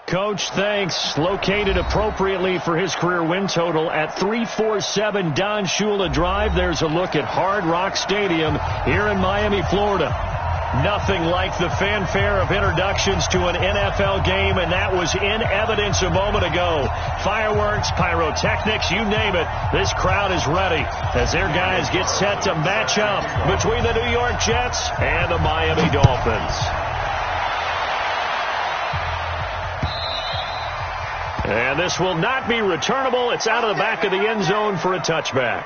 Coach thanks, located appropriately for his career win total at 347 Don Shula Drive. There's a look at Hard Rock Stadium here in Miami, Florida. Nothing like the fanfare of introductions to an NFL game, and that was in evidence a moment ago. Fireworks, pyrotechnics, you name it. This crowd is ready as their guys get set to match up between the New York Jets and the Miami Dolphins. And this will not be returnable. It's out of the back of the end zone for a touchback.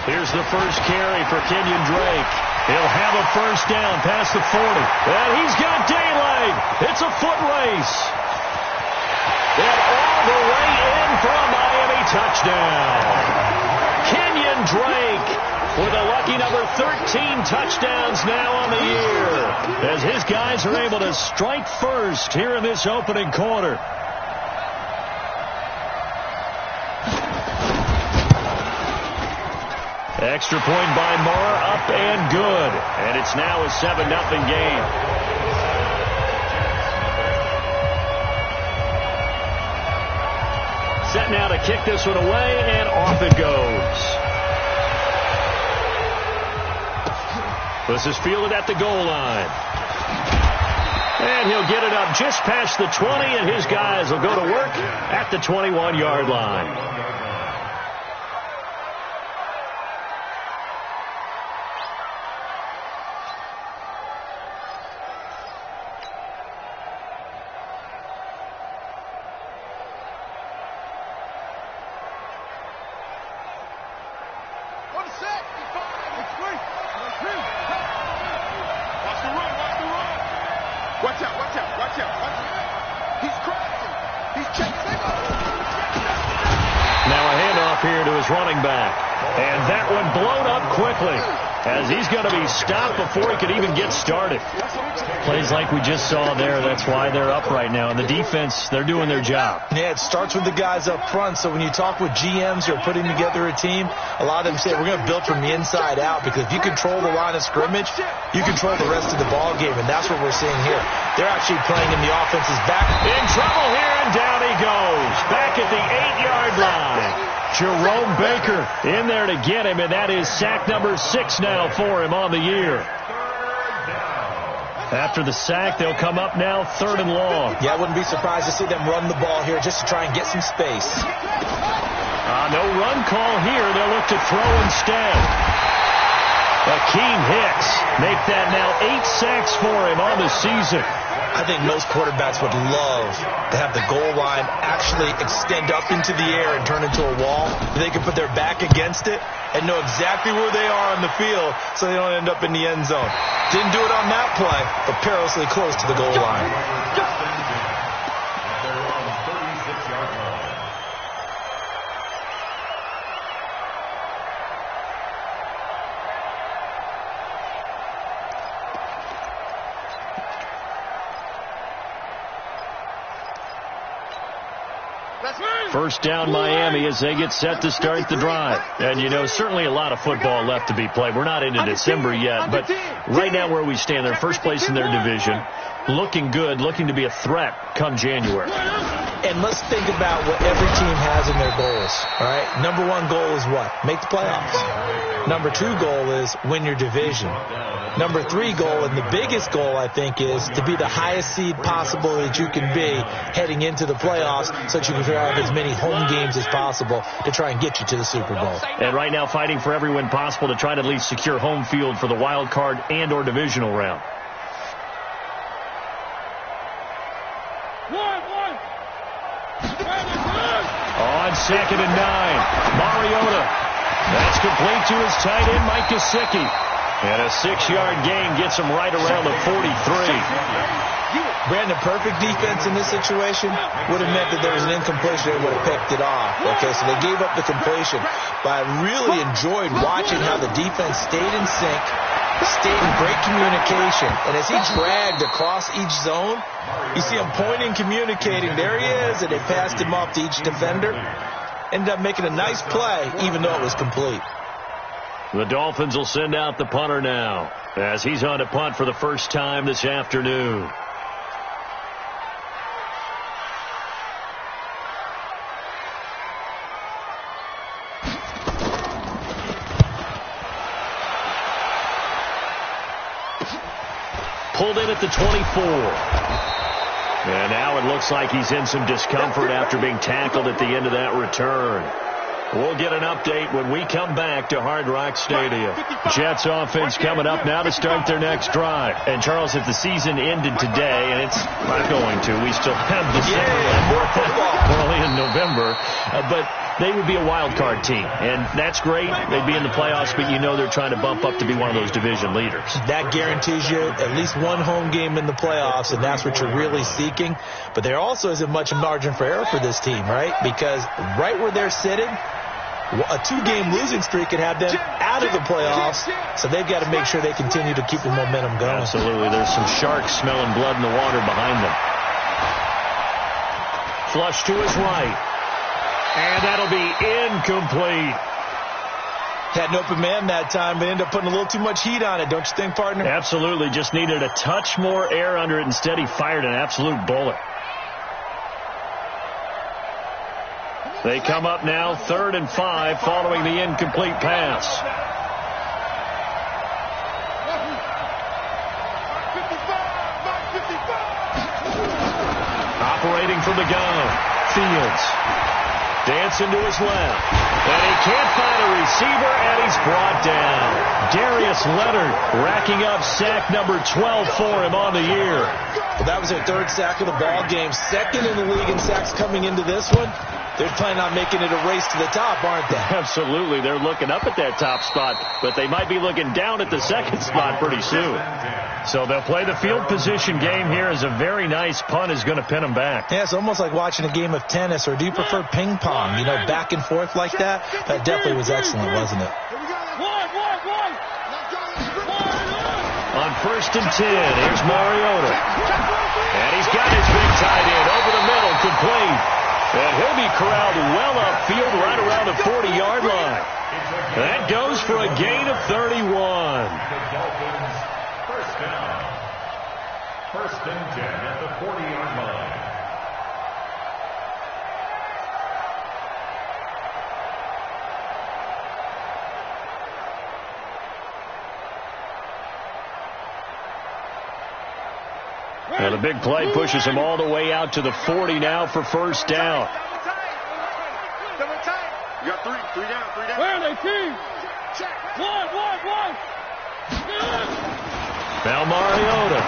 Here's the first carry for Kenyon Drake. He'll have a first down past the 40. And he's got daylight. It's a foot race. And all the way in for a Miami touchdown. Kenyon Drake with a lucky number 13 touchdowns now on the year, as his guys are able to strike first here in this opening quarter. Extra point by Marr, up and good. And it's now a 7-0 game. Set now to kick this one away, and off it goes. This is fielded at the goal line. And he'll get it up just past the 20, and his guys will go to work at the 21-yard line. Stopped before he could even get started. Plays like we just saw there. That's why they're up right now. And the defense, they're doing their job. Yeah, it starts with the guys up front. So when you talk with GMs who are putting together a team, a lot of them say we're going to build from the inside out, because if you control the line of scrimmage, you control the rest of the ball game. And that's what we're seeing here. They're actually playing in the offense's back. In trouble here, and down he goes. Back at the 8-yard line. Jerome Baker in there to get him, and that is sack number 6 now for him on the year. After the sack, they'll come up now 3rd and long. Yeah, I wouldn't be surprised to see them run the ball here just to try and get some space. No run call here. They'll look to throw instead. Akeem Hicks make that now 8 sacks for him on the season. I think most quarterbacks would love to have the goal line actually extend up into the air and turn into a wall. They can put their back against it and know exactly where they are on the field so they don't end up in the end zone. Didn't do it on that play, but perilously close to the goal line. First down Miami as they get set to start the drive. And, you know, certainly a lot of football left to be played. We're not into December yet, but right now where we stand, they're first place in their division. Looking good, looking to be a threat come January. And let's think about what every team has in their goals, all right? Number 1 goal is what? Make the playoffs. Number 2 goal is win your division. Number 3 goal, and the biggest goal, I think, is to be the highest seed possible that you can be heading into the playoffs so that you can have as many home games as possible to try and get you to the Super Bowl. And right now fighting for every win possible to try to at least secure home field for the wild card and or divisional round. On 2nd and 9, Mariota. That's complete to his tight end, Mike Gesicki. And a 6-yard gain gets him right around the 43. Brandon, perfect defense in this situation would have meant that there was an incompletion. They would have picked it off. Okay, so they gave up the completion. But I really enjoyed watching how the defense stayed in sync, stayed in great communication. And as he dragged across each zone, you see him pointing, communicating. There he is, and they passed him off to each defender. Ended up making a nice play, even though it was complete. The Dolphins will send out the punter now, as he's on to punt for the first time this afternoon. Pulled in at the 24. And now it looks like he's in some discomfort after being tackled at the end of that return. We'll get an update when we come back to Hard Rock Stadium. Jets offense coming up now to start their next drive. And, Charles, if the season ended today, and it's not going to, we still have December early in November, but they would be a wild card team. And that's great. They'd be in the playoffs, but you know they're trying to bump up to be one of those division leaders. That guarantees you at least one home game in the playoffs, and that's what you're really seeking. But there also isn't much margin for error for this team, right? Because right where they're sitting, a two-game losing streak could have them out of the playoffs, so they've got to make sure they continue to keep the momentum going. Absolutely. There's some sharks smelling blood in the water behind them. Flush to his right. And that'll be incomplete. Had an open man that time, but ended up putting a little too much heat on it, don't you think, partner? Absolutely. Just needed a touch more air under it. Instead, he fired an absolute bullet. They come up now 3rd and 5 following the incomplete pass. Operating from the gun, Fields. Dancing to his left. And he can't find a receiver, and he's brought down. Darius Leonard racking up sack number 12 for him on the year. Well, that was their 3rd sack of the ball game. 2nd in the league in sacks coming into this one. They're planning on making it a race to the top, aren't they? Absolutely. They're looking up at that top spot, but they might be looking down at the 2nd spot pretty soon. So they'll play the field position game here as a very nice punt is going to pin them back. Yeah, it's almost like watching a game of tennis, or do you prefer ping pong? You know, back and forth like that? That definitely was excellent, wasn't it? On 1st and 10, here's Mariota. And he's got his big tight end over the middle, complete. And he'll be corralled well upfield right around the 40-yard line. That goes for a gain of 31. First down. 1st and 10 at the 40-yard line. And the big play pushes him all the way out to the 40 now for 1st down. You got three down. Where are they, team? One. Now Mariota.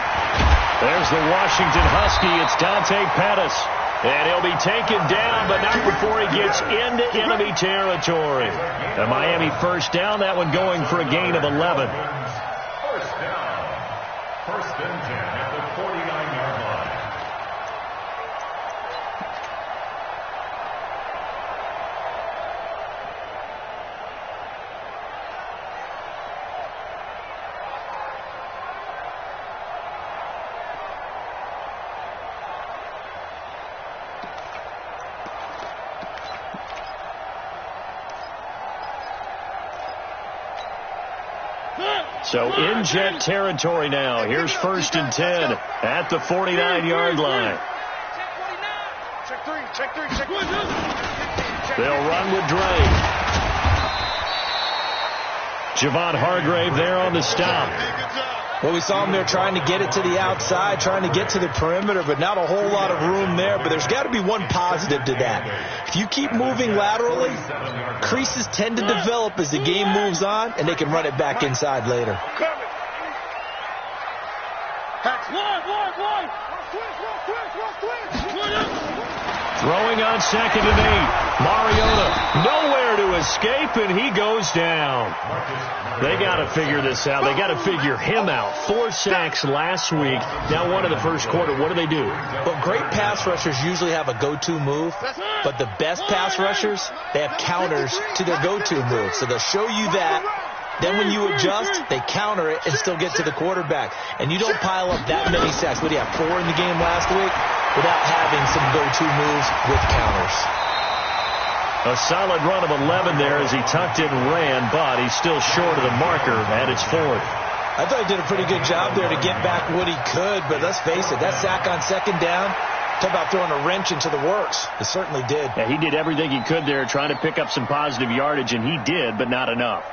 There's the Washington Husky. It's Dante Pettis. And he'll be taken down, but not before he gets into enemy territory. The Miami 1st down, that one going for a gain of 11. 1st down. 1st and 10 at the 49-yard line. So in Jet territory now. Here's 1st and 10 at the 49-yard line. Check three. They'll run with Dre. Javon Hargrave there on the stop. Well, we saw him there trying to get it to the outside, trying to get to the perimeter, but not a whole lot of room there. But there's got to be one positive to that. If you keep moving laterally, creases tend to develop as the game moves on, and they can run it back inside later. One. Throwing on 2nd and 8. Mariota nowhere to escape, and he goes down. They got to figure this out. They got to figure him out. 4 sacks last week. Now 1 in the first quarter. What do? Well, great pass rushers usually have a go-to move, but the best pass rushers, they have counters to their go-to move. So they'll show you that. Then when you adjust, they counter it and still get to the quarterback. And you don't pile up that many sacks. What do you have, 4 in the game last week? Without having some go-to moves with counters. A solid run of 11 there as he tucked it and ran, but he's still short of the marker at its 4th. I thought he did a pretty good job there to get back what he could, but let's face it, that sack on 2nd down, talk about throwing a wrench into the works. It certainly did. Yeah, he did everything he could there trying to pick up some positive yardage, and he did, but not enough.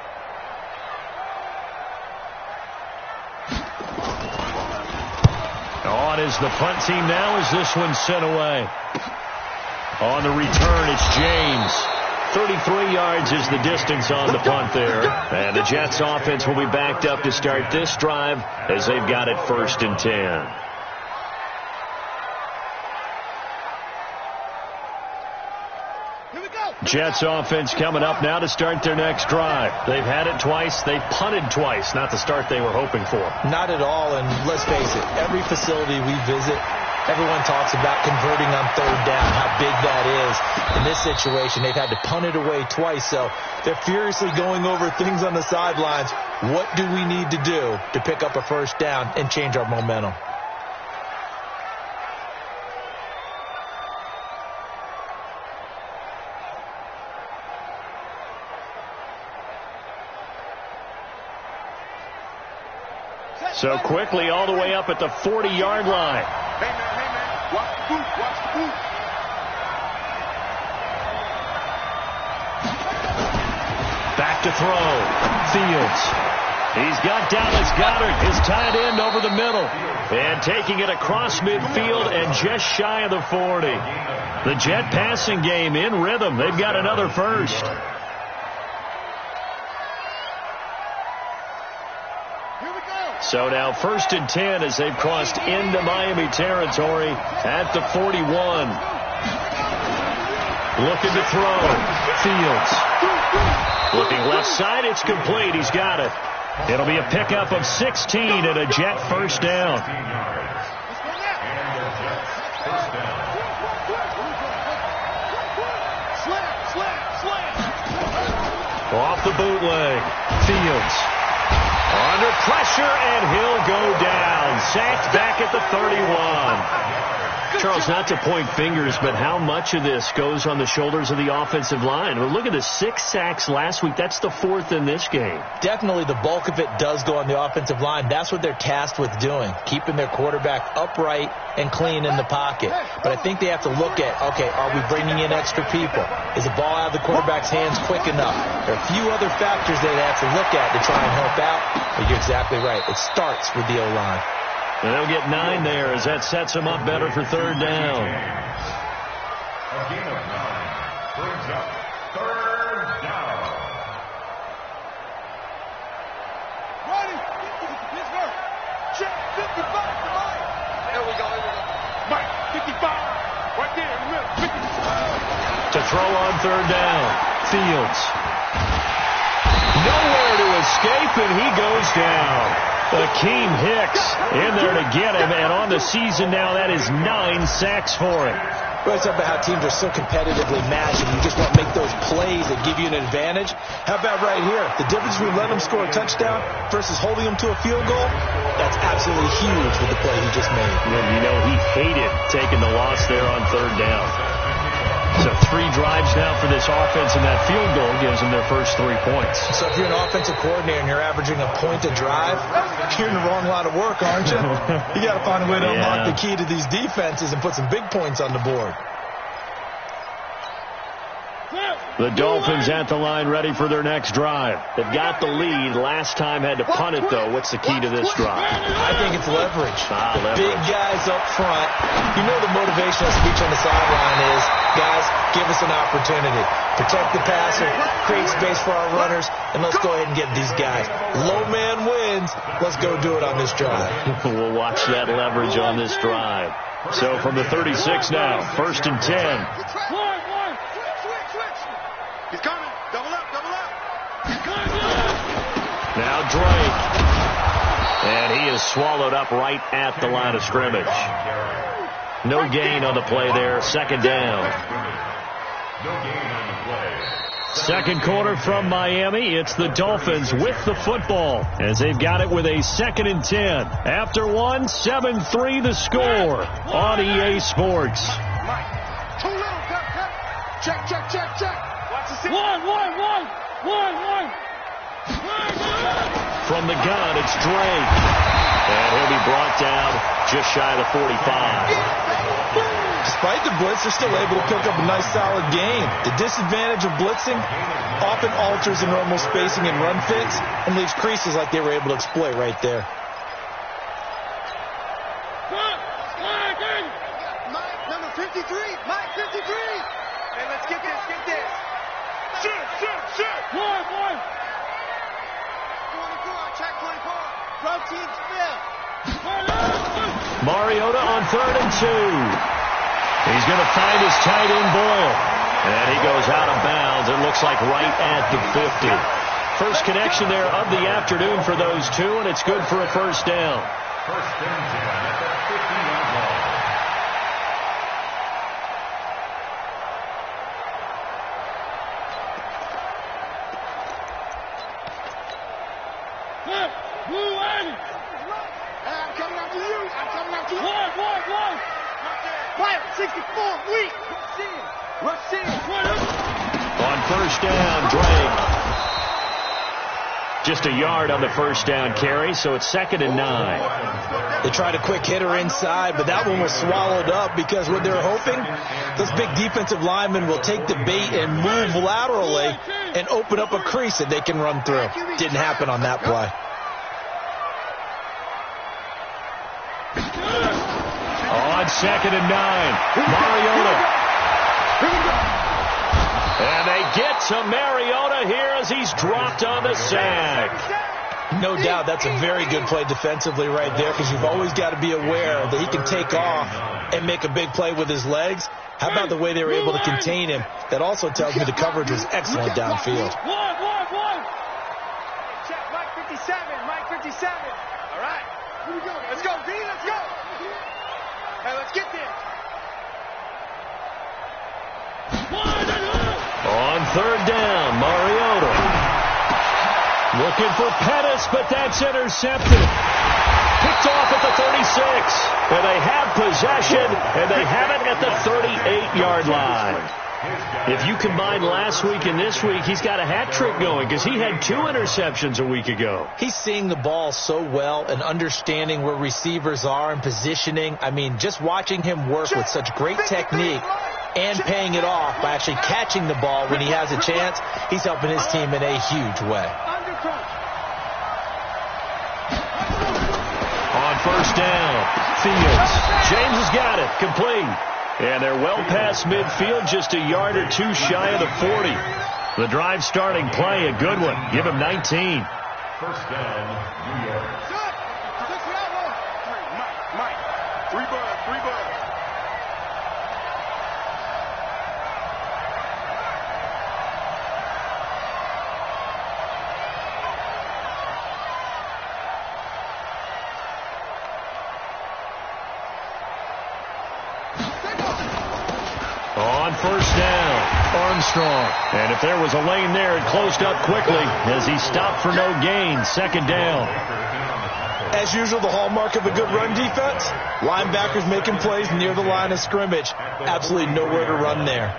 On is the punt team now as this one's sent away. On the return, it's James. 33 yards is the distance on the punt there. And the Jets offense will be backed up to start this drive as they've got it 1st and 10. Jets offense coming up now to start their next drive. They've had it twice. They punted twice. Not the start they were hoping for. Not at all. And let's face it, every facility we visit, everyone talks about converting on 3rd down, how big that is. In this situation, they've had to punt it away twice. So they're furiously going over things on the sidelines. What do we need to do to pick up a 1st down and change our momentum? So quickly all the way up at the 40-yard line. Hey, man. Watch the boot. Back to throw. Fields. He's got Dallas Goedert, his tight end, over the middle. And taking it across midfield and just shy of the 40. The Jet passing game in rhythm. They've got another 1st. So now 1st and 10 as they've crossed into Miami territory at the 41. Looking to throw. Fields. Looking left side. It's complete. He's got it. It'll be a pickup of 16 and a Jet 1st down. Off the bootleg. Fields. Under pressure, and he'll go down. Sacked back at the 31. Charles, not to point fingers, but how much of this goes on the shoulders of the offensive line? Well, look at the 6 sacks last week. That's the 4th in this game. Definitely the bulk of it does go on the offensive line. That's what they're tasked with doing, keeping their quarterback upright and clean in the pocket. But I think they have to look at, okay, are we bringing in extra people? Is the ball out of the quarterback's hands quick enough? There are a few other factors that they have to look at to try and help out. But you're exactly right. It starts with the O-line. And they'll get 9 there as that sets them up better for 3rd down. A gain of 9 brings up 3rd down. Ready? Pittsburgh. Check 55 to Mike. There we go. Mike, 55. Right there. 55. To throw on 3rd down. Fields. Nowhere to escape, and he goes down. Akeem Hicks in there to get him, and on the season now, that is 9 sacks for him. Well, it's about how teams are so competitively matched, and you just want to make those plays that give you an advantage. How about right here? The difference between letting them score a touchdown versus holding them to a field goal, that's absolutely huge with the play he just made. And you know, he hated taking the loss there on 3rd down. So 3 drives now for this offense, and that field goal gives them their first 3 points. So if you're an offensive coordinator and you're averaging a point a drive, you're in the wrong line of work, aren't you? You got to find a way to unlock the key to these defenses and put some big points on the board. The Dolphins at the line ready for their next drive. They've got the lead. Last time had to punt it, though. What's the key to this drive? I think it's leverage. Leverage. Big guys up front. You know the motivational speech on the sideline is, guys, give us an opportunity. Protect the passer, create space for our runners, and let's go ahead and get these guys. Low man wins. Let's go do it on this drive. We'll watch that leverage on this drive. So from the 36 now, 1st and 10. One. Switch. He's coming. Double up. Now Drake. And he is swallowed up right at the line of scrimmage. No gain on the play there. 2nd down. Second quarter from Miami. It's the Dolphins with the football as they've got it with a 2nd and 10. After 1, 7-3 the score on EA Sports. Too little. Check. Watch the scene. One. From the gun, it's Drake. And he'll be brought down just shy of the 45. Despite the blitz, they're still able to pick up a nice solid gain. The disadvantage of blitzing often alters the normal spacing and run fits and leaves creases like they were able to exploit right there. Mike, number 53. Mike, 53. Hey, let's get this. Shoot. One. 24, check 24. Protein spill. Mariota on 3rd and 2. He's going to find his tight end Boyle. And he goes out of bounds. It looks like right at the 50. First connection there of the afternoon for those two, and it's good for a 1st down. 1st and 10 at the 50-yard line. I'm coming after you. One. Fire, 64, weak. Rush in. On 1st down, Drake. Just a yard on the 1st down carry, so it's 2nd and 9. They tried a quick hitter inside, but that one was swallowed up because what they're hoping, those big defensive linemen will take the bait and move laterally and open up a crease that they can run through. Didn't happen on that play. On 2nd and 9, Mariota. And they get to Mariota here as he's dropped on the sack. No doubt that's a very good play defensively right there because you've always got to be aware that he can take off and make a big play with his legs. How about the way they were able to contain him? That also tells me the coverage was excellent downfield. One. Check, Mike 57. All right. Here we go. Let's go, D. Let's go. Hey, let's get this. On 3rd down, Mariota. Looking for Pettis, but that's intercepted. Picked off at the 36. And they have possession, and they have it at the 38-yard line. If you combine last week and this week, he's got a hat trick going because he had 2 interceptions a week ago. He's seeing the ball so well and understanding where receivers are and positioning. I mean, just watching him work with such great technique and paying it off by actually catching the ball when he has a chance, he's helping his team in a huge way. On 1st down, Fields. James has got it. Complete. And they're well past midfield, just a yard or 2 shy of the 40. The drive starting play, a good one. Give him 19. 1st down, New York. Mike. 3 buds. On 1st down, Armstrong. And if there was a lane there, it closed up quickly as he stopped for no gain. 2nd down. As usual, the hallmark of a good run defense, linebackers making plays near the line of scrimmage. Absolutely nowhere to run there.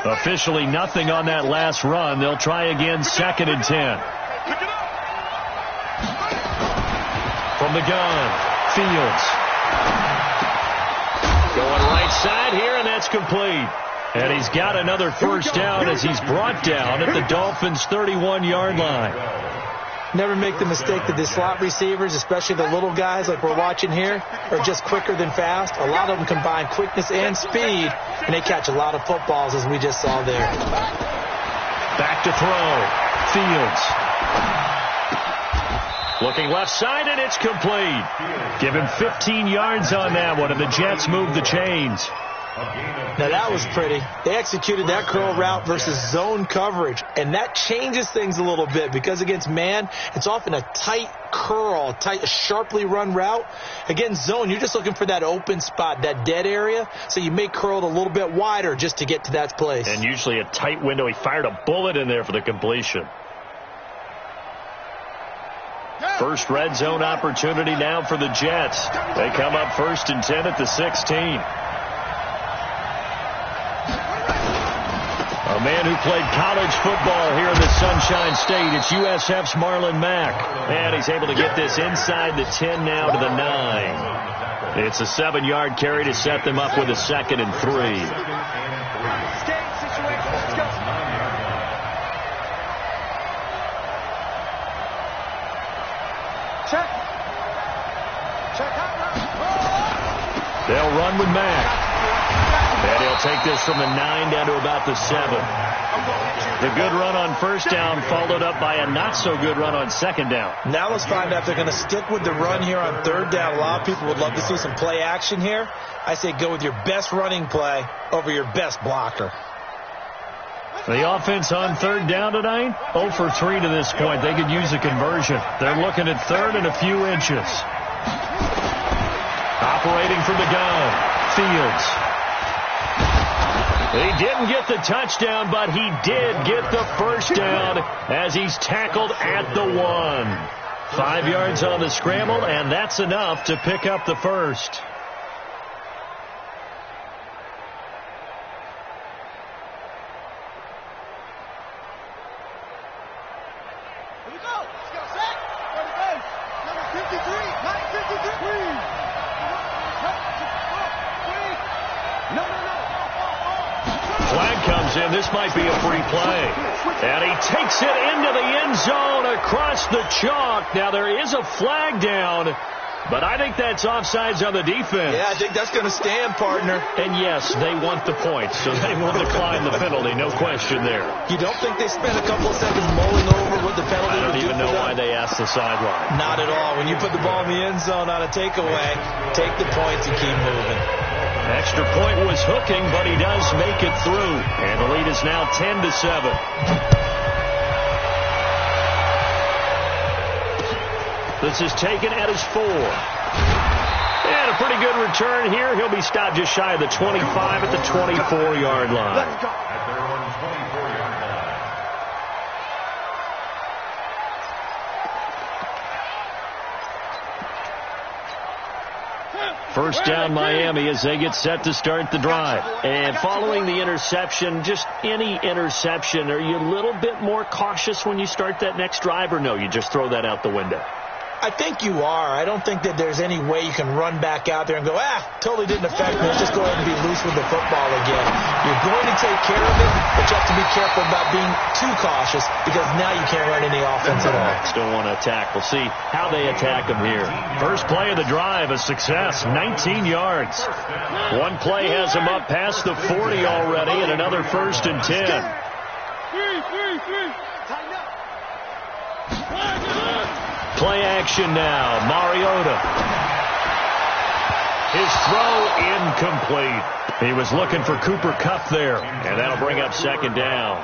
Officially nothing on that last run. They'll try again, 2nd and 10. From the gun, Fields. Going right side here, and that's complete. And he's got another 1st down as he's brought down at the Dolphins' 31-yard line. Never make the mistake that the slot receivers, especially the little guys like we're watching here, are just quicker than fast. A lot of them combine quickness and speed, and they catch a lot of footballs, as we just saw there. Back to throw. Fields. Looking left side, and it's complete. Give him 15 yards on that one, and the Jets move the chains. Now, that was pretty. They executed that curl route versus zone coverage, and that changes things a little bit because against man, it's often a tight curl, tight, sharply run route. Against zone, you're just looking for that open spot, that dead area, so you may curl it a little bit wider just to get to that place. And usually a tight window. He fired a bullet in there for the completion. First red zone opportunity now for the Jets. They come up 1st and 10 at the 16. A man who played college football here in the Sunshine State. It's USF's Marlon Mack. And he's able to get this inside the 10 now to the 9. It's a 7-yard carry to set them up with a 2nd and 3. They'll run with Mack. And he'll take this from the 9 down to about the 7. The good run on 1st down followed up by a not-so-good run on 2nd down. Now let's find out if they're going to stick with the run here on 3rd down. A lot of people would love to see some play action here. I say go with your best running play over your best blocker. The offense on 3rd down tonight, 0 for 3 to this point. They could use a conversion. They're looking at 3rd and a few inches. Operating from the gun, Fields. He didn't get the touchdown, but he did get the 1st down as he's tackled at the 1. 5 yards on the scramble, and that's enough to pick up the 1st. This might be a free play. And he takes it into the end zone across the chalk. Now, there is a flag down, but I think that's offsides on the defense. Yeah, I think that's going to stand, partner. And, yes, they want the points, so they will decline the penalty. No question there. You don't think they spent a couple of seconds mulling over what the penalty I don't even know why they asked the sideline. Not at all. When you put the ball in the end zone on a takeaway, take the points and keep moving. Extra point was hooking, but he does make it through. And the lead is now 10-7. This is taken at his 4. And a pretty good return here. He'll be stopped just shy of the 25 at the 24-yard line. At their own 24-yard line. First down Miami as they get set to start the drive. And following the interception, just any interception, are you a little bit more cautious when you start that next drive, or no, you just throw that out the window? I think you are. I don't think that there's any way you can run back out there and go, totally didn't affect me. Let's just go ahead and be loose with the football again. You're going to take care of it, but you have to be careful about being too cautious because now you can't run any offense at all. Don't want to attack. We'll see how they attack them here. First play of the drive, a success, 19 yards. One play has them up past the 40 already, and another 1st and 10. Play action now. Mariota. His throw incomplete. He was looking for Cooper Kupp there, and that'll bring up 2nd down.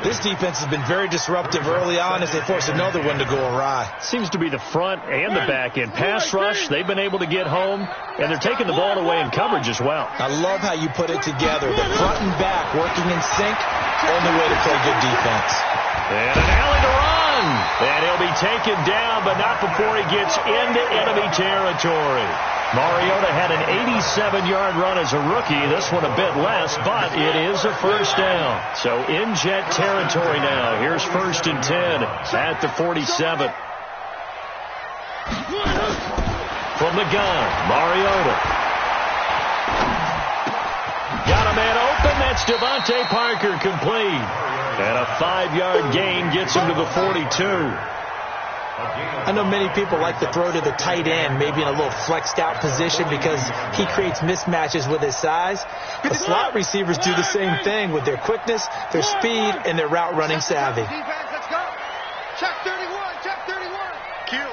This defense has been very disruptive early on as they force another one to go awry. Seems to be the front and the back end. Pass rush, they've been able to get home, and they're taking the ball away in coverage as well. I love how you put it together. The front and back working in sync, only way to play good defense. And an alley to run. And he'll be taken down, but not before he gets into enemy territory. Mariota had an 87-yard run as a rookie. This one a bit less, but it is a 1st down. So in Jet territory now. Here's 1st and 10 at the 47. From the gun, Mariota. Got a man open. That's Devontae Parker, complete. And a 5-yard gain gets him to the 42. I know many people like to throw to the tight end, maybe in a little flexed out position because he creates mismatches with his size. The slot receivers do the same thing with their quickness, their speed, and their route running savvy. Let's go. Check 31, check 31. Kill.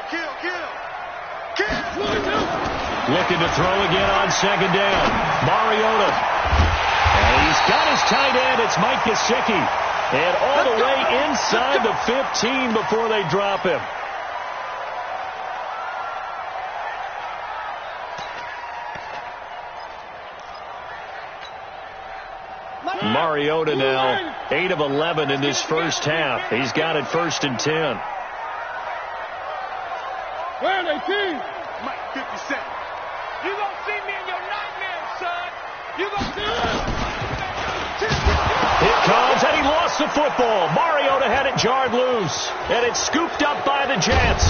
Looking to throw again on second down. Mariota. And he's got his tight end. It's Mike Gesicki. And all the way inside the 15 before they drop him. Mariota now 8 of 11 in this first half. He's got it 1st and 10. Where are they, team? Mike 57. You gonna see me in your nightmares, son. You gonna see me. Here comes, and he lost the football. Mariota had it jarred loose, and it's scooped up by the Jets.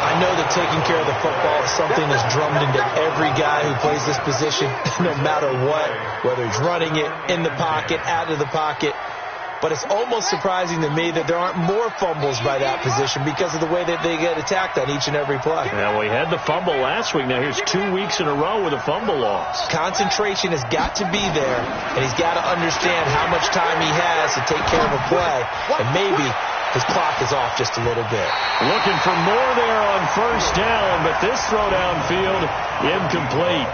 I know that taking care of the football is something that's drummed into every guy who plays this position, no matter what, whether he's running it, in the pocket, out of the pocket. But it's almost surprising to me that there aren't more fumbles by that position because of the way that they get attacked on each and every play. Now, we had the fumble last week. Now, here's 2 weeks in a row with a fumble loss. Concentration has got to be there, and he's got to understand how much time he has to take care of a play, and maybe his clock is off just a little bit. Looking for more there on 1st down, but this throw downfield, incomplete.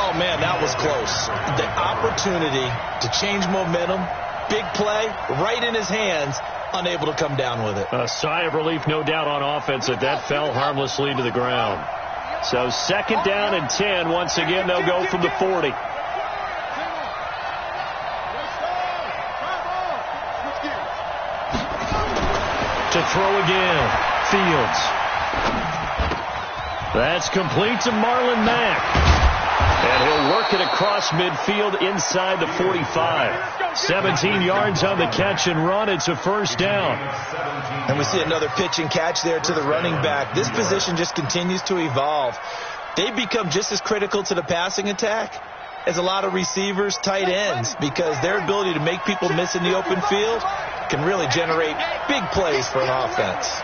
Oh, man, that was close. The opportunity to change momentum, big play, right in his hands, unable to come down with it. A sigh of relief, no doubt, on offense that fell harmlessly to the ground. So 2nd down and 10. Once again, they'll go from the 40. To throw again, Fields. That's complete to Marlon Mack. And he'll work it across midfield inside the 45. 17 yards on the catch and run. It's a 1st down. And we see another pitch and catch there to the running back. This position just continues to evolve. They've become just as critical to the passing attack as a lot of receivers, tight ends, because their ability to make people miss in the open field can really generate big plays for an offense.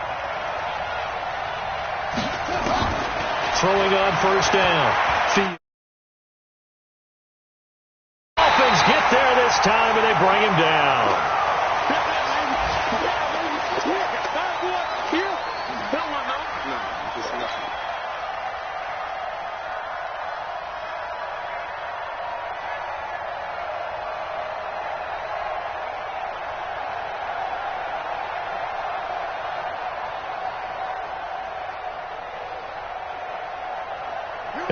Throwing on 1st down. Dolphins get there this time, and they bring him down.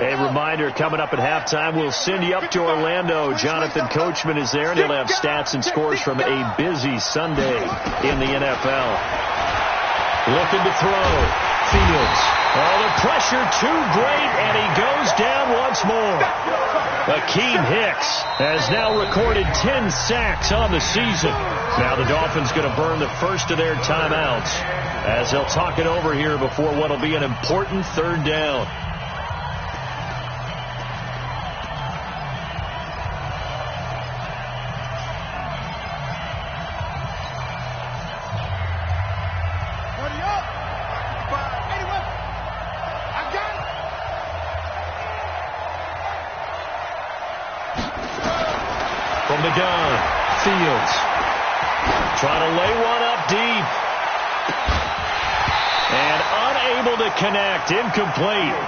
A reminder, coming up at halftime, we'll send you up to Orlando. Jonathan Coachman is there, and he'll have stats and scores from a busy Sunday in the NFL. Looking to throw. Fields. Oh, the pressure too great, and he goes down once more. Akeem Hicks has now recorded 10 sacks on the season. Now the Dolphins going to burn the first of their timeouts as they'll talk it over here before what will be an important 3rd down. From the gun, Fields trying to lay one up deep. And unable to connect, incomplete.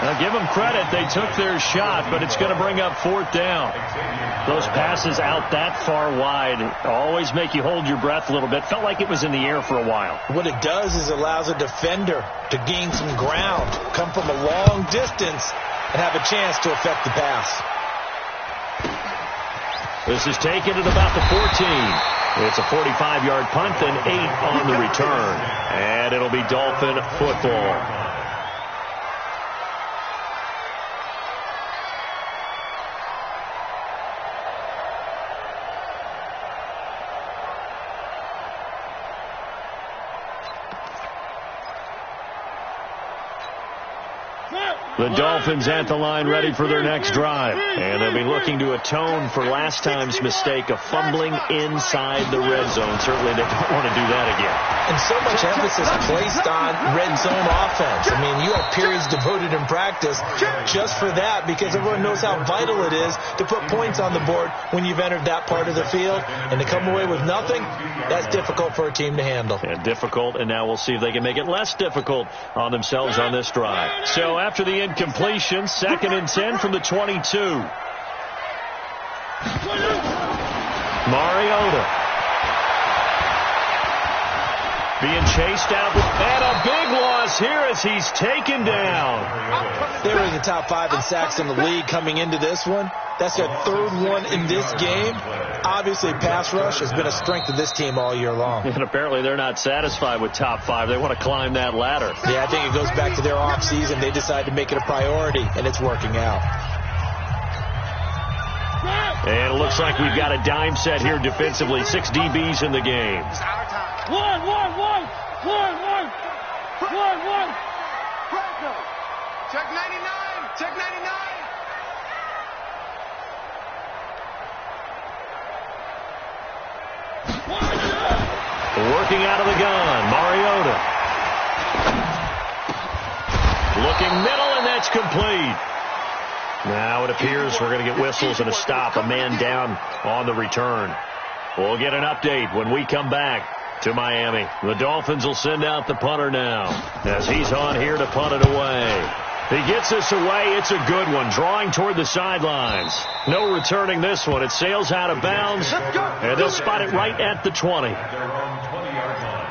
Now give them credit, they took their shot, but it's going to bring up 4th down. Those passes out that far wide always make you hold your breath a little bit. Felt like it was in the air for a while. What it does is allows a defender to gain some ground, come from a long distance, and have a chance to affect the pass. This is taken at about the 14. It's a 45-yard punt, then 8 on the return. And it'll be Dolphin football. The Dolphins at the line ready for their next drive. And they'll be looking to atone for last time's mistake of fumbling inside the red zone. Certainly they don't want to do that again. And so much emphasis placed on red zone offense. I mean, you have periods devoted in practice just for that because everyone knows how vital it is to put points on the board when you've entered that part of the field. And to come away with nothing, that's difficult for a team to handle. And difficult, and now we'll see if they can make it less difficult on themselves on this drive. So after the incompletion, 2nd and 10 from the 22. Mariota being chased out, and a big loss here as he's taken down. They were in the top 5 in sacks in the league coming into this one. That's their 3rd one in this game. Obviously, pass rush has been a strength of this team all year long. And apparently they're not satisfied with top 5. They want to climb that ladder. Yeah, I think it goes back to their offseason. They decided to make it a priority, and it's working out. And it looks like we've got a dime set here defensively. 6 DBs in the game. One. Check 99. Check 99. Working out of the gun, Mariota. Looking middle, and that's complete. Now it appears we're going to get whistles and a stop. A man down on the return. We'll get an update when we come back to Miami. The Dolphins will send out the punter now as he's on here to punt it away. He gets us away. It's a good one. Drawing toward the sidelines. No returning this one. It sails out of bounds, and they'll spot it right at the 20. Their own 20-yard line.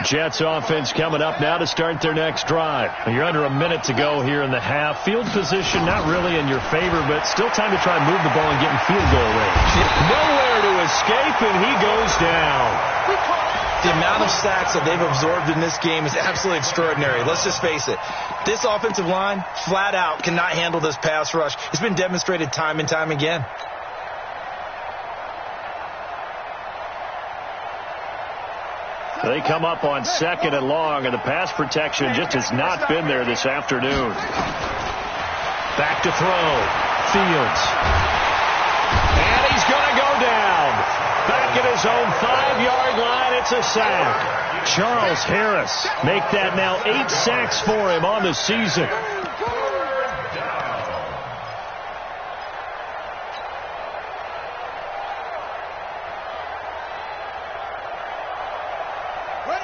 Jets offense coming up now to start their next drive. You're under a minute to go here in the half. Field position not really in your favor, but still time to try and move the ball and get in field goal range. Nowhere to escape, and he goes down. The amount of sacks that they've absorbed in this game is absolutely extraordinary. Let's just face it. This offensive line, flat out, cannot handle this pass rush. It's been demonstrated time and time again. They come up on 2nd and long, and the pass protection just has not been there this afternoon. Back to throw. Fields. And he's going to go down. Back at his own 5-yard line, it's a sack. Charles Harris make that now 8 sacks for him on the season.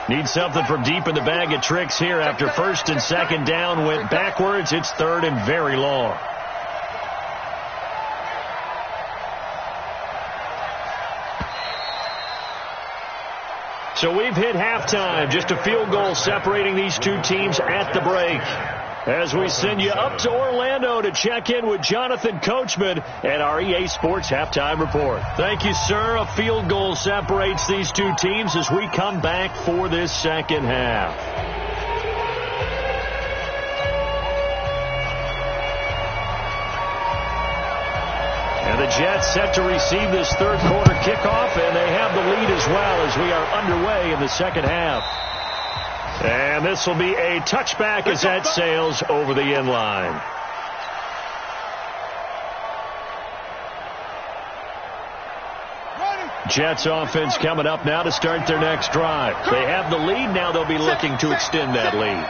Need something from deep in the bag of tricks here after 1st and 2nd down went backwards. It's 3rd and very long. So we've hit halftime. Just a field goal separating these two teams at the break. As we send you up to Orlando to check in with Jonathan Coachman at our EA Sports Halftime Report. Thank you, sir. A field goal separates these two teams as we come back for this second half. And the Jets set to receive this 3rd quarter kickoff, and they have the lead as well as we are underway in the second half. And this will be a touchback as that sails over the end line. Jets offense coming up now to start their next drive. They have the lead. Now they'll be looking to extend that lead.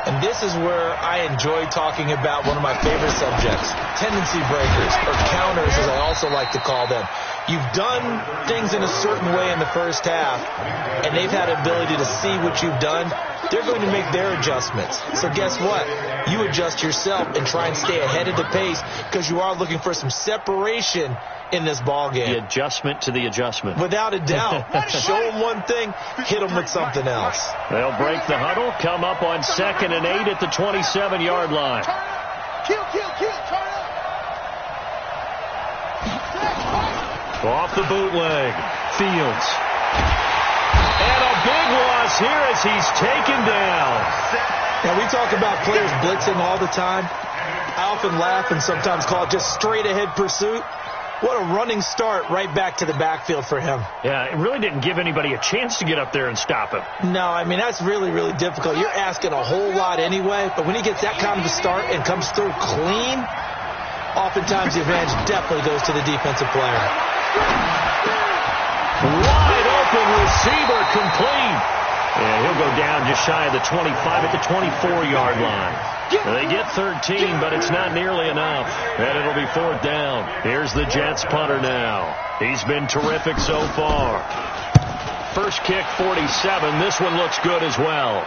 And this is where I enjoy talking about one of my favorite subjects, tendency breakers, or counters as I also like to call them. You've done things in a certain way in the first half, and they've had ability to see what you've done. They're going to make their adjustments. So guess what? You adjust yourself and try and stay ahead of the pace because you are looking for some separation in this ball game. The adjustment to the adjustment. Without a doubt. Show them one thing, hit them with something else. They'll break the huddle, come up on 2nd and 8 at the 27-yard line. Kill, turn up. Off the bootleg. Fields. And a big loss here as he's taken down. Now, we talk about players blitzing all the time. I often laugh and sometimes call it just straight-ahead pursuit. What a running start right back to the backfield for him. Yeah, it really didn't give anybody a chance to get up there and stop him. No, I mean, that's really, really difficult. You're asking a whole lot anyway, but when he gets that kind of a start and comes through clean, oftentimes the advantage definitely goes to the defensive player. Wide open receiver, complete. And he'll go down just shy of the 25 at the 24-yard line. They get 13, but it's not nearly enough. And it'll be 4th down. Here's the Jets punter now. He's been terrific so far. First kick, 47. This one looks good as well.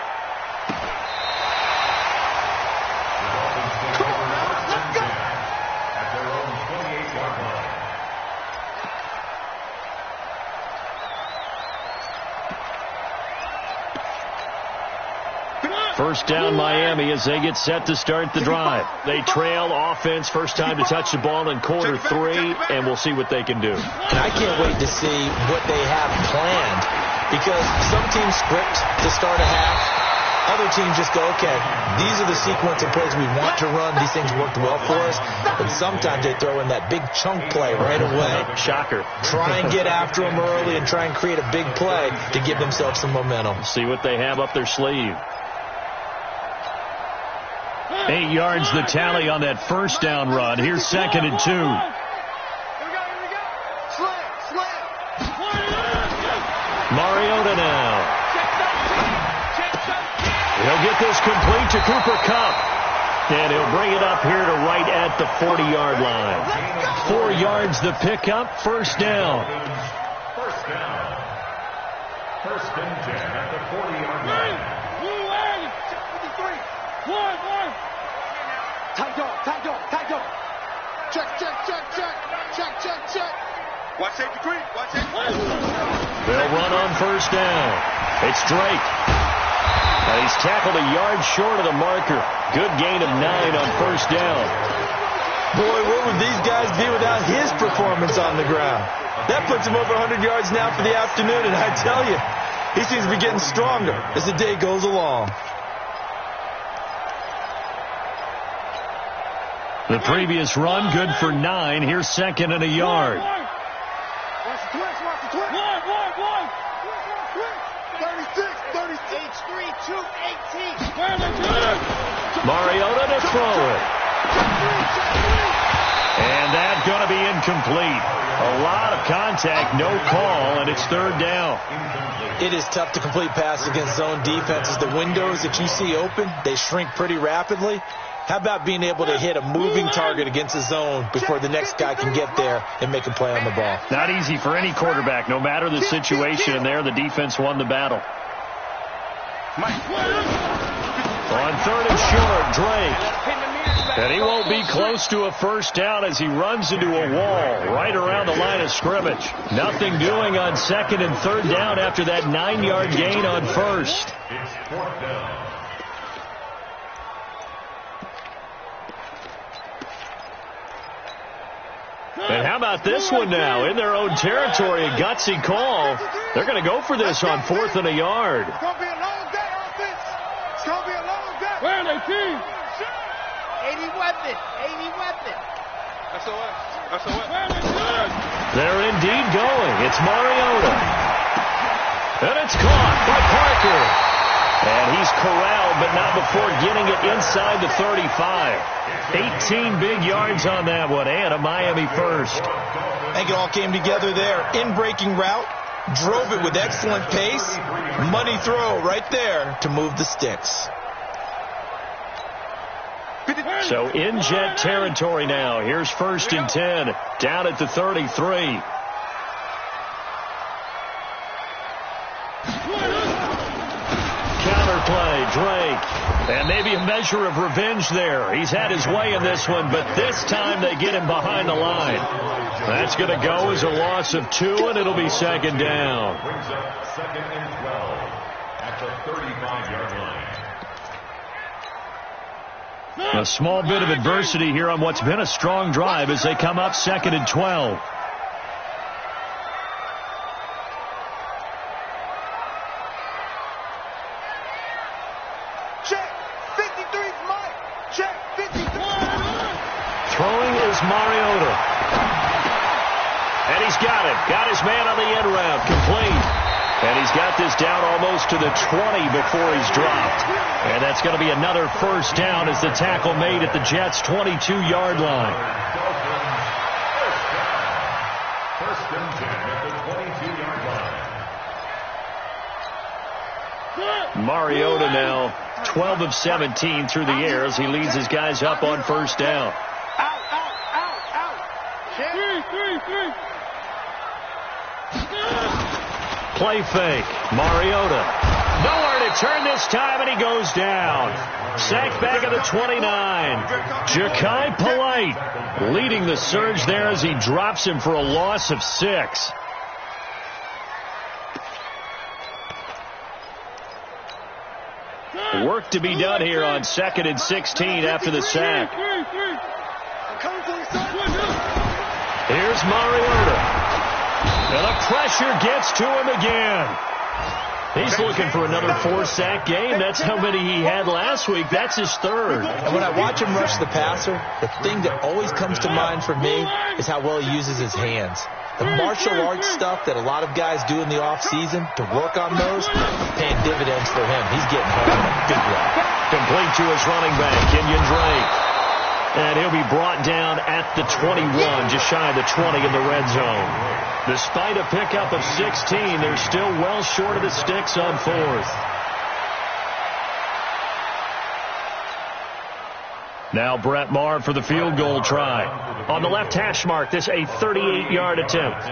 First down Miami as they get set to start the drive. They trail offense, first time to touch the ball in quarter 3, and we'll see what they can do. And I can't wait to see what they have planned, because some teams script to start a half. Other teams just go, okay, these are the sequence of plays we want to run. These things worked well for us. But sometimes they throw in that big chunk play right away. Shocker. Try and get after them early and try and create a big play to give themselves some momentum. See what they have up their sleeve. 8 yards the tally on that first down run. Here's 2nd and 2. Here we go. Slam. Mariota now. He'll get this complete to Cooper Kupp. And he'll bring it up here to right at the 40-yard line. 4 yards the pickup, first down. First down. First and 10 at the 40-yard line. Tight dog. Check. Watch safety creep. They'll run on first down. It's Drake. He's tackled a yard short of the marker. Good gain of 9 on first down. Boy, where would these guys be without his performance on the ground? That puts him over 100 yards now for the afternoon, and I tell you, he seems to be getting stronger as the day goes along. The previous run, good for 9. Here's 2nd and a yard. Watch the twist. 36. H3, 218. Mariota to throw it. And that's going to be incomplete. A lot of contact, no call, and it's 3rd down. It is tough to complete passes against zone defenses. The windows that you see open, they shrink pretty rapidly. How about being able to hit a moving target against a zone before the next guy can get there and make a play on the ball? Not easy for any quarterback, no matter the situation, and there the defense won the battle. On 3rd and short, Drake. And he won't be close to a first down as he runs into a wall right around the line of scrimmage. Nothing doing on 2nd and 3rd down after that 9-yard gain on first. It's 4th down. And how about this one now? In their own territory, a gutsy call. They're going to go for this on 4th and a yard. It's going to be a long day, offense. It's going to be a long day. Where are they, team? 80 weapon. That's a weapon. They're indeed going. It's Mariota. And it's caught by Parker. And he's corralled, but not before getting it inside the 35. 18 big yards on that one, and a Miami first. I think it all came together there. In-breaking route, drove it with excellent pace. Money throw right there to move the sticks. So in Jet territory now. Here's 1st and 10, down at the 33. Counterplay, Drake. And maybe a measure of revenge there. He's had his way in this one, but this time they get him behind the line. That's going to go as a loss of 2, and it'll be 2nd down. Brings up 2nd and 12 at the 35-yard line. A small bit of adversity here on what's been a strong drive as they come up 2nd and 12. Check. 53's Mike. Check. 53. Throwing is Mariota. And he's got it. Got his man on the end route. Complete. And he's got this down almost to the 20 before he's dropped. And that's going to be another first down as the tackle made at the Jets' 22-yard line. First and 10 at the 22-yard line. Mariota now 12 of 17 through the air as he leads his guys up on first down. Play fake. Mariota. Nowhere to turn this time, and he goes down. Sacked back at the 29. Ja'Kai Polite leading the surge there as he drops him for a loss of 6. Work to be done here on 2nd and 16 after the sack. Here's Mariota. And the pressure gets to him again. He's looking for another 4-sack game. That's how many he had last week. That's his 3rd. And when I watch him rush the passer, the thing that always comes to mind for me is how well he uses his hands. The martial arts stuff that a lot of guys do in the offseason to work on those, paying dividends for him. He's getting home in a big way. Complete to his running back, Kenyon Drake. And he'll be brought down at the 21, just shy of the 20 in the red zone. Despite a pickup of 16, they're still well short of the sticks on 4th. Now Brett Maher for the field goal try. On the left hash mark, this a 38-yard attempt.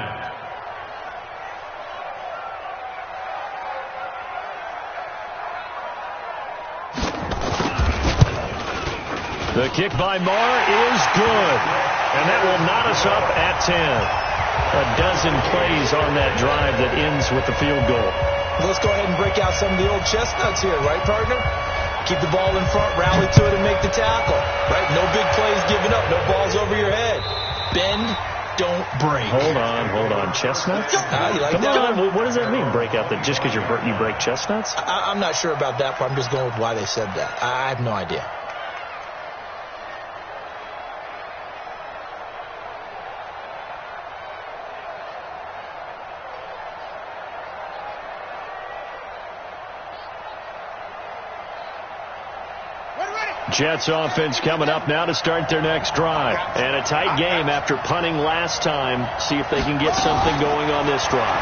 The kick by Maher is good. And that will knot us up at 10. A dozen plays on that drive that ends with the field goal. Let's go ahead and break out some of the old chestnuts here, right, partner? Keep the ball in front, rally to it, and make the tackle. Right? No big plays given up. No balls over your head. Bend, don't break. Hold on. Chestnuts? You like Come that? on. What does that mean, break out? Just because you break chestnuts? I'm not sure about that part. I'm just going with why they said that. I have no idea. Jets offense coming up now to start their next drive. And a tight game after punting last time. See if they can get something going on this drive.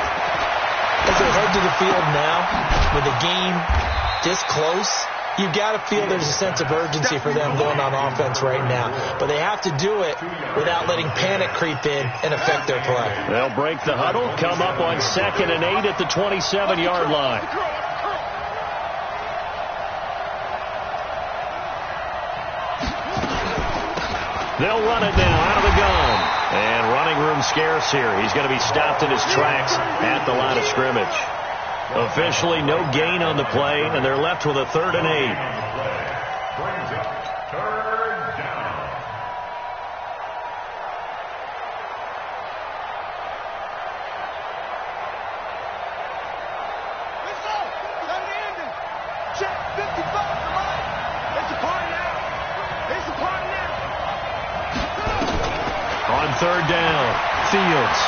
As they head to the field now, with the game this close, you've got to feel there's a sense of urgency for them going on offense right now. But they have to do it without letting panic creep in and affect their play. They'll break the huddle, come up on 2nd and 8 at the 27-yard line. They'll run it now out of the gun. And running room scarce here. He's going to be stopped in his tracks at the line of scrimmage. Officially no gain on the play, and they're left with a 3rd and 8. Brings up 3rd down. Check 55 to right. It's a party now. It's a party now. On 3rd down, Fields.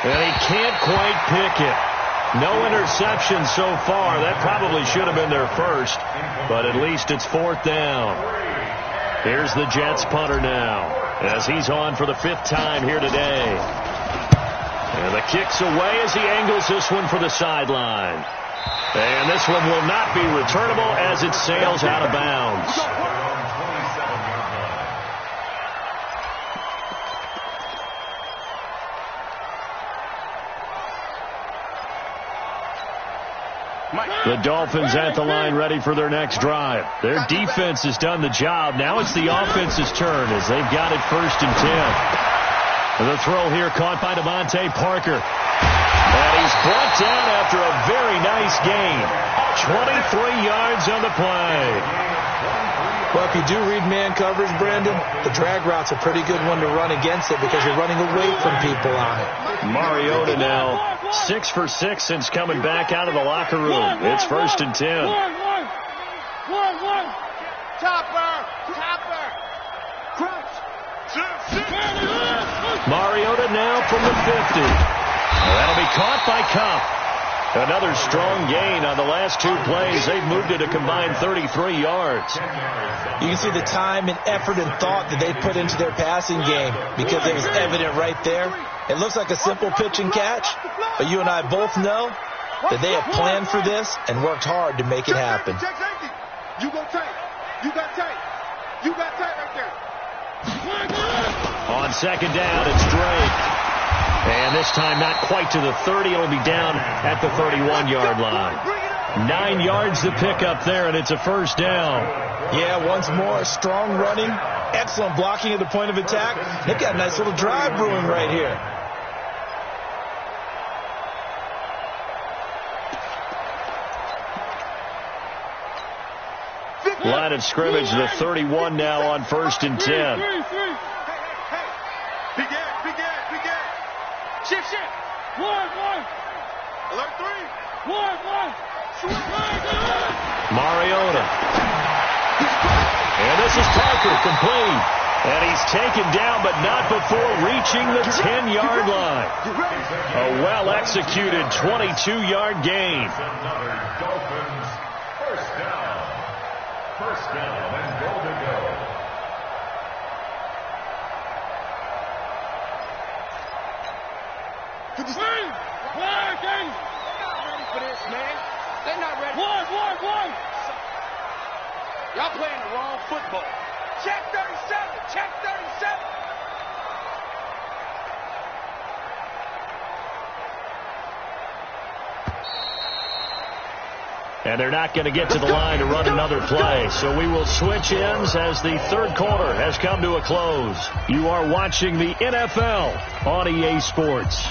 And he can't quite pick it. No interception so far. That probably should have been their first, but at least it's 4th down. Here's the Jets punter now, as he's on for the 5th time here today. And the kick's away as he angles this one for the sideline. And this one will not be returnable as it sails out of bounds. The Dolphins at the line ready for their next drive. Their defense has done the job. Now it's the offense's turn as they've got it 1st and 10. The throw here caught by Devontae Parker. And he's brought down after a very nice gain. 23 yards on the play. Well, if you do read man coverage, Brandon, the drag route's a pretty good one to run against it because you're running away from people on it. Mariota now 6 for 6 since coming back out of the locker room. It's 1st and 10. Topper. Crunch. Mariota now from the 50. That'll be caught by Kupp. Another strong gain on the last two plays. They've moved it a combined 33 yards. You can see the time and effort and thought that they put into their passing game because it was evident right there. It looks like a simple pitch and catch, but you and I both know that they have planned for this and worked hard to make it happen. You go tight. You got tight. You got tight right there. On second down, it's Drake. And this time not quite to the 30. It'll be down at the 31-yard line. 9 yards to pick up there, and it's a first down. Yeah, once more, strong running, excellent blocking at the point of attack. They've got a nice little drive brewing right here. Line of scrimmage, the 31 now on 1st and 10. Hey. Big gas. Shift. One. Alert 3. One. Mariota. And this is Parker, complete. And he's taken down, but not before reaching the 10-yard line. A well-executed 22-yard gain. Another Dolphins first down. First down and goal to go. They're not ready for this, man. They're not ready. One. Y'all playing the wrong football. Check 37. And they're not going to get to the line to run another play. So we will switch ends as the third quarter has come to a close. You are watching the NFL on EA Sports.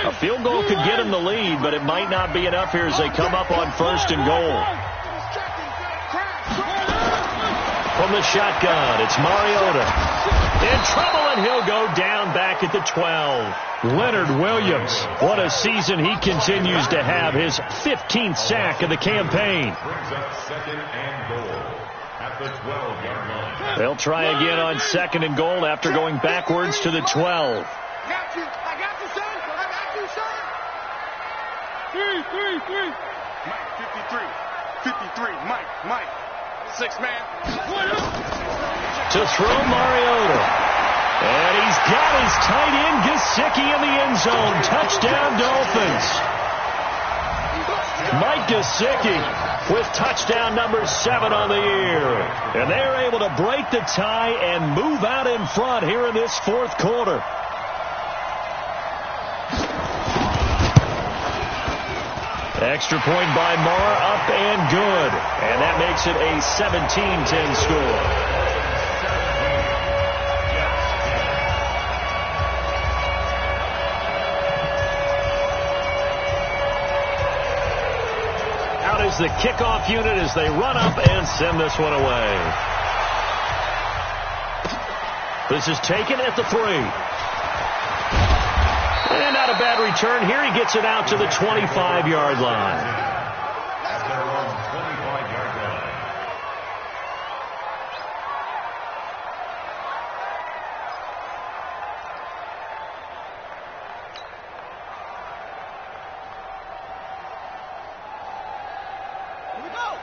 A field goal could get them the lead, but it might not be enough here as they come up on 1st and goal. From the shotgun, it's Mariota. In trouble, and he'll go down back at the 12. Leonard Williams, what a season he continues to have. His 15th sack of the campaign. Brings up 2nd and goal at the 12-yard line. They'll try again on 2nd and goal after going backwards to the 12. I got you, son. I got you, son. 3. Mike, 53. Mike. 6 man. To throw Mariota. And he's got his tight end Gesicki in the end zone. Touchdown Dolphins. Mike Gesicki with touchdown number 7 on the year. And they're able to break the tie and move out in front here in this fourth quarter. Extra point by Marr, up and good. And that makes it a 17-10 score. Out is the kickoff unit as they run up and send this one away. This is taken at the 3. And not a bad return here. He gets it out to the 25-yard line. At their own 25-yard line.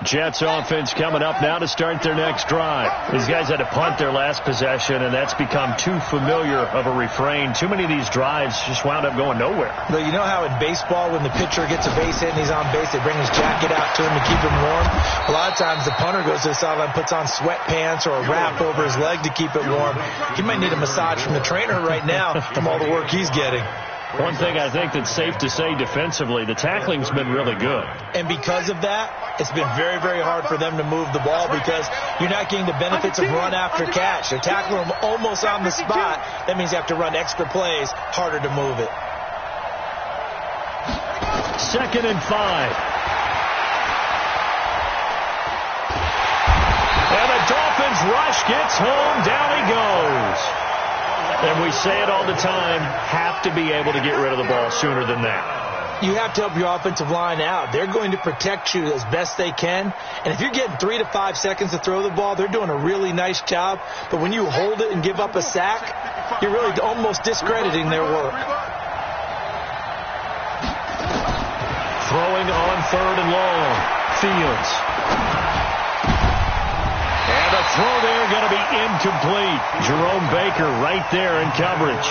Jets offense coming up now to start their next drive. These guys had to punt their last possession, and that's become too familiar of a refrain. Too many of these drives just wound up going nowhere. But you know how in baseball, when the pitcher gets a base hit and he's on base, they bring his jacket out to him to keep him warm? A lot of times the punter goes to the sideline, puts on sweatpants or a wrap over his leg to keep it warm. He might need a massage from the trainer right now from all the work he's getting. One thing I think that's safe to say defensively, the tackling's been really good. And because of that, it's been very, very hard for them to move the ball because you're not getting the benefits of run after catch. They're tackling them almost on the spot. That means you have to run extra plays, harder to move it. 2nd and 5. And the Dolphins rush gets home. Down he goes. And we say it all the time, have to be able to get rid of the ball sooner than that. You have to help your offensive line out. They're going to protect you as best they can. And if you're getting 3 to 5 seconds to throw the ball, they're doing a really nice job. But when you hold it and give up a sack, you're really almost discrediting their work. Throwing on 3rd and long. Fields. And a throw there going to be incomplete. Jerome Baker right there in coverage.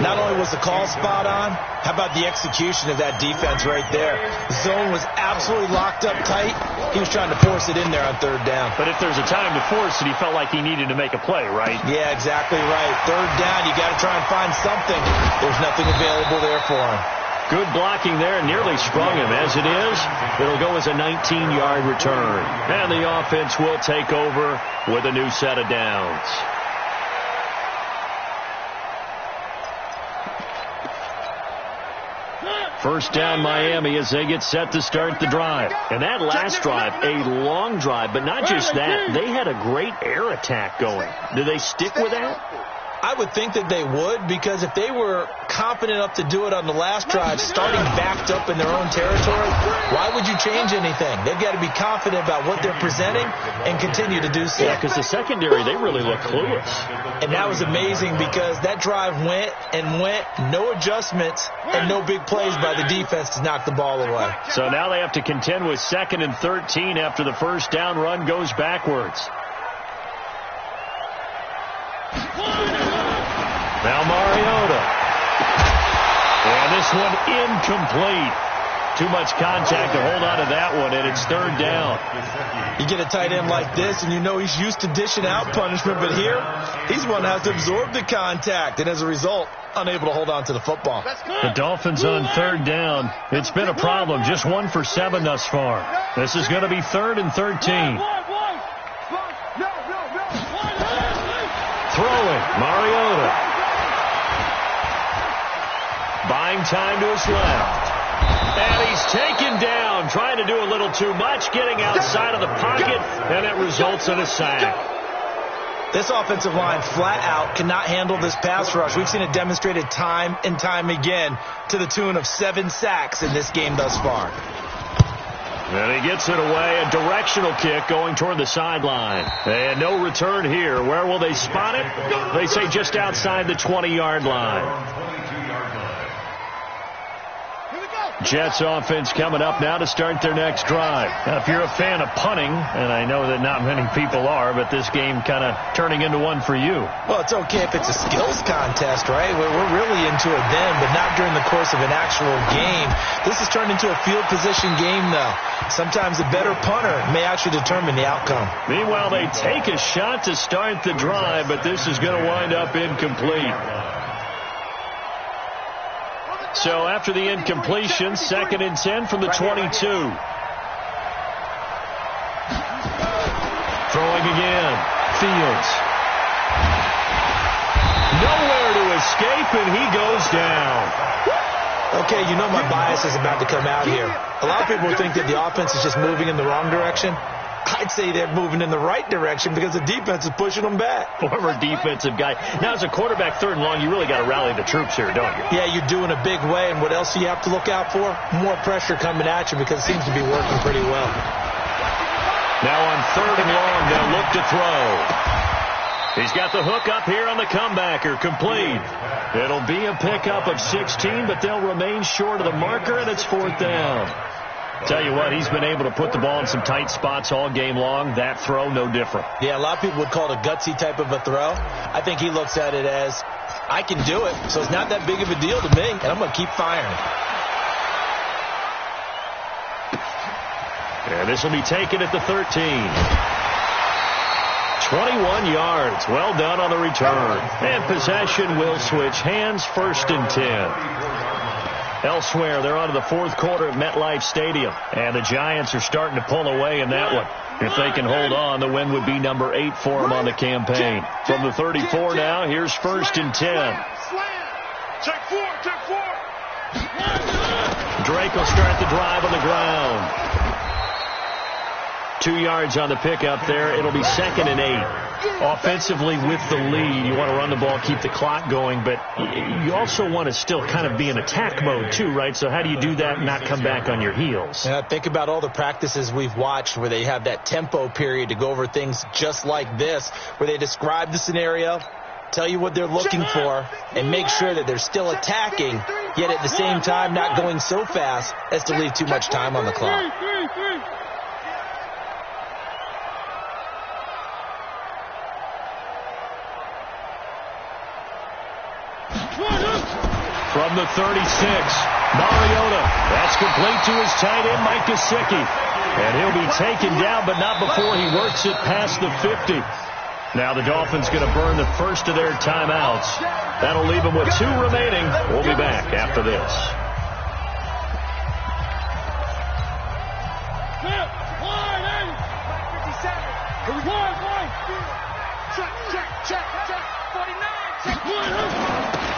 Not only was the call spot on, how about the execution of that defense right there? Zone was absolutely locked up tight. He was trying to force it in there on 3rd down. But if there's a time to force it, he felt like he needed to make a play, right? Yeah, exactly right. 3rd down, you got to try and find something. There's nothing available there for him. Good blocking there, nearly sprung him. As it is, it'll go as a 19-yard return. And the offense will take over with a new set of downs. First down, Miami, as they get set to start the drive. And that last drive, a long drive, but not just that. They had a great air attack going. Do they stick with that? I would think that they would, because if they were confident enough to do it on the last drive, starting backed up in their own territory, why would you change anything? They've got to be confident about what they're presenting and continue to do so. Yeah, because the secondary, they really look clueless. And that was amazing because that drive went and went, no adjustments, and no big plays by the defense to knock the ball away. So now they have to contend with 2nd and 13 after the first down run goes backwards. Now Mariota. And this one incomplete. Too much contact to hold on to that one, and it's 3rd down. You get a tight end like this, and you know he's used to dishing out punishment, but here, he's one that has to absorb the contact, and as a result, unable to hold on to the football. The Dolphins on 3rd down. It's been a problem. Just 1 for 7 thus far. This is going to be 3rd and 13. Throwing, Mariota. Buying time to his left. And he's taken down, trying to do a little too much, getting outside of the pocket, and it results in a sack. This offensive line flat out cannot handle this pass rush. We've seen it demonstrated time and time again to the tune of 7 sacks in this game thus far. And he gets it away, a directional kick going toward the sideline. And no return here. Where will they spot it? They say just outside the 20-yard line. Jets offense coming up now to start their next drive. Now, if you're a fan of punting, and I know that not many people are, but this game kind of turning into one for you. Well, it's okay if it's a skills contest, right? We're really into it then, but not during the course of an actual game. This has turned into a field position game, though. Sometimes a better punter may actually determine the outcome. Meanwhile, they take a shot to start the drive, but this is going to wind up incomplete. So after the incompletion, 2nd and 10 from the 22. Throwing again. Fields. Nowhere to escape, and he goes down. Okay, you know my bias is about to come out here. A lot of people think that the offense is just moving in the wrong direction. I'd say they're moving in the right direction because the defense is pushing them back. Former defensive guy. Now, as a quarterback, 3rd and long, you really got to rally the troops here, don't you? Yeah, you're doing a big way, and what else do you have to look out for? More pressure coming at you because it seems to be working pretty well. Now on 3rd and long, they'll look to throw. He's got the hook up here on the comebacker, complete. It'll be a pickup of 16, but they'll remain short of the marker, and it's 4th down. Tell you what, he's been able to put the ball in some tight spots all game long. That throw, no different. Yeah, a lot of people would call it a gutsy type of a throw. I think he looks at it as, I can do it, so it's not that big of a deal to me, and I'm going to keep firing. And this will be taken at the 13. 21 yards. Well done on the return. And possession will switch hands, 1st and 10. Elsewhere, they're on to the 4th quarter at MetLife Stadium. And the Giants are starting to pull away in that one. If they can hold on, the win would be number 8 for them on the campaign. From the 34 now, here's 1st and 10. Check 4, check 4. Drake will start the drive on the ground. 2 yards on the pickup there. It'll be 2nd and 8. Offensively with the lead, you want to run the ball, keep the clock going, but you also want to still kind of be in attack mode too, right? So how do you do that and not come back on your heels? Yeah, think about all the practices we've watched where they have that tempo period to go over things just like this, where they describe the scenario, tell you what they're looking for, and make sure that they're still attacking, yet at the same time not going so fast as to leave too much time on the clock. From the 36, Mariota. That's complete to his tight end, Mike Gesicki. And he'll be taken down, but not before he works it past the 50. Now the Dolphins going to burn the first of their timeouts. That'll leave them with 2 remaining. We'll be back after this.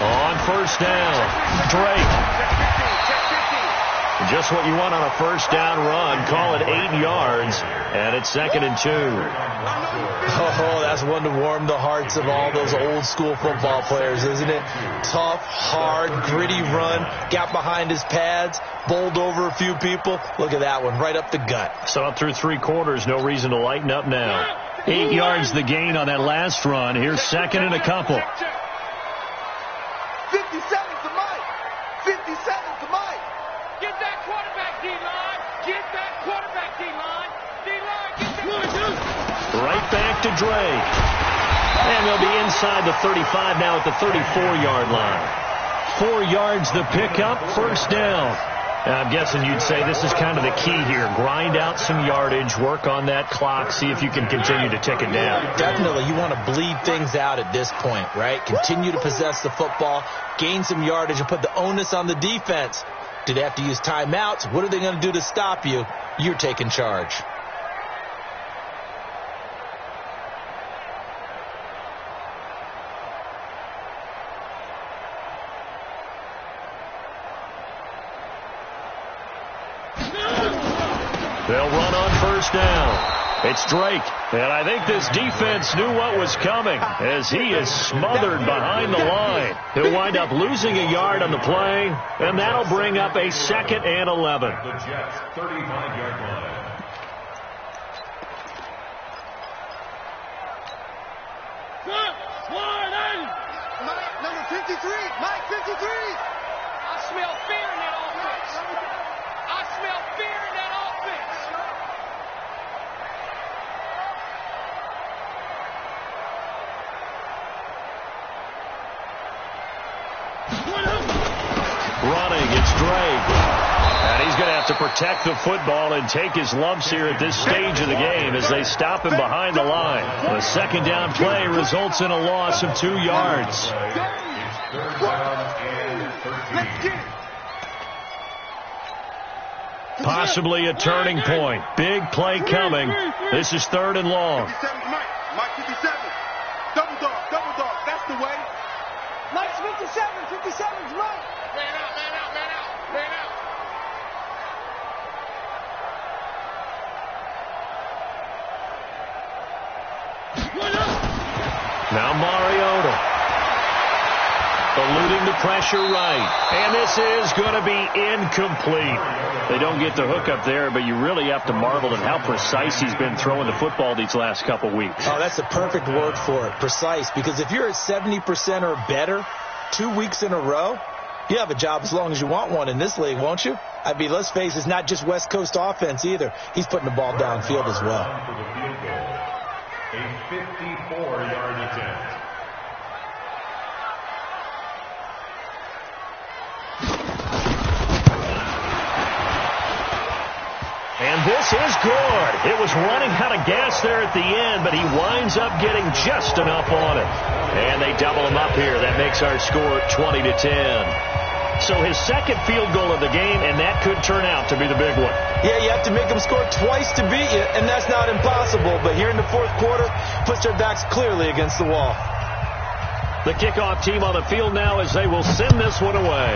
On first down, Drake. Just what you want on a first down run. Call it 8 yards, and it's 2nd and 2. Oh, that's one to warm the hearts of all those old school football players, isn't it? Tough, hard, gritty run, got behind his pads, bowled over a few people. Look at that one, right up the gut. So up through 3 quarters, no reason to lighten up now. 8 yards the gain on that last run. Here's 2nd and a couple. 57 to Mike. 57 to Mike. Get that quarterback, D-line. Get that quarterback, D-line. D-line, get that. Right back to Drake. And they'll be inside the 35 now at the 34-yard line. 4 yards the pickup, first down. Now, I'm guessing you'd say this is kind of the key here. Grind out some yardage, work on that clock, see if you can continue to tick it down. Definitely. You want to bleed things out at this point, right? Continue to possess the football, gain some yardage, and put the onus on the defense. Do they have to use timeouts? What are they going to do to stop you? You're taking charge. They'll run on first down. It's Drake. And I think this defense knew what was coming as he is smothered behind the line. He'll wind up losing a yard on the play, and that'll bring up a 2nd and 11. The Jets' 35-yard line. Mike, number 53. Mike, 53. I smell fear in that offense. I smell fear in that offense. Running, it's Drake. And he's going to have to protect the football and take his lumps here at this stage of the game as they stop him behind the line. The 2nd down play results in a loss of 2 yards. Possibly a turning point. Big play coming. This is 3rd and long. 57 Mike. Mike 57. Double dog. Double dog. That's the way. Mike's 57. 57's Mike. Man out. Man out. Man out. Man out. Now Mariota. Eluding the pressure right. And this is going to be incomplete. They don't get the hook up there, but you really have to marvel at how precise he's been throwing the football these last couple weeks. Oh, that's the perfect word for it, precise. Because if you're at 70% or better 2 weeks in a row, you have a job as long as you want one in this league, won't you? I mean, let's face it, it's not just West Coast offense either. He's putting the ball downfield as well. A 54-yard attempt. And this is good. It was running out of gas there at the end, but he winds up getting just enough on it. And they double him up here. That makes our score 20-10. So his 2nd field goal of the game, and that could turn out to be the big one. Yeah, you have to make them score twice to beat you, and that's not impossible. But here in the 4th quarter, puts their backs clearly against the wall. The kickoff team on the field now as they will send this one away.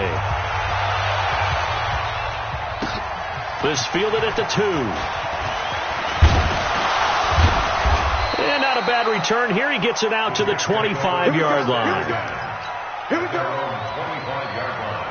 This fielded at the 2. bad return here. He gets it out to the 25-yard line. Here we go. 25-yard line.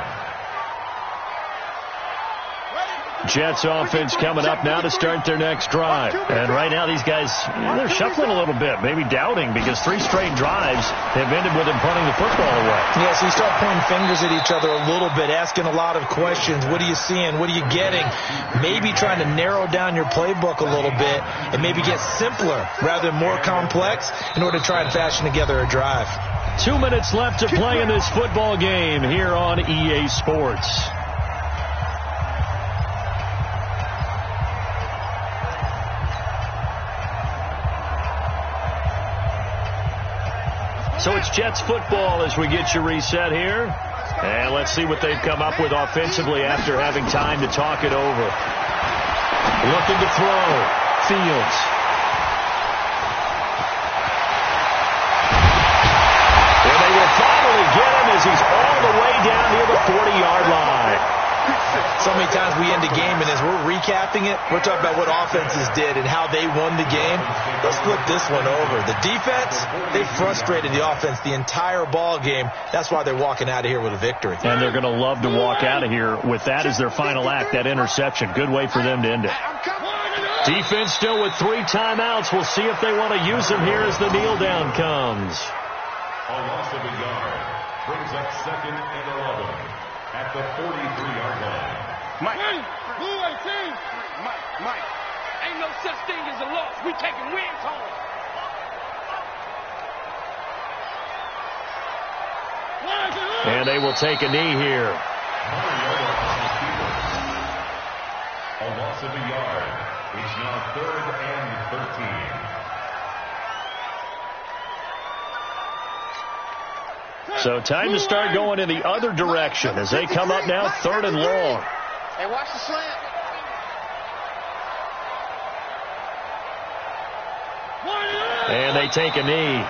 Jets offense coming up now to start their next drive. And right now these guys, they're shuffling a little bit, maybe doubting, because 3 straight drives have ended with them punting the football away. Yeah, so you start pointing fingers at each other a little bit, asking a lot of questions. What are you seeing? What are you getting? Maybe trying to narrow down your playbook a little bit and maybe get simpler rather than more complex in order to try and fashion together a drive. 2 minutes left to play in this football game here on EA Sports. So it's Jets football as we get you reset here. And let's see what they've come up with offensively after having time to talk it over. Looking to throw. Fields. And they will finally get him as he's all the way down near the 40-yard line. So many times we end a game, and as we're recapping it, we're talking about what offenses did and how they won the game. Let's flip this one over. The defense, they frustrated the offense the entire ball game. That's why they're walking out of here with a victory. And they're going to love to walk out of here with that as their final act, that interception. Good way for them to end it. Defense still with 3 timeouts. We'll see if they want to use them here as the kneel down comes. A loss of a yard brings up 2nd and 11 at the 43-yard line. Mike. Blue 18. Mike. Ain't no such thing as a loss. We taking wins home. And they will take a knee here. A loss of a yard. It's now 3rd and 13. So time to start going in the other direction as they come up now 3rd and long. Hey, watch the slant. And they take a knee.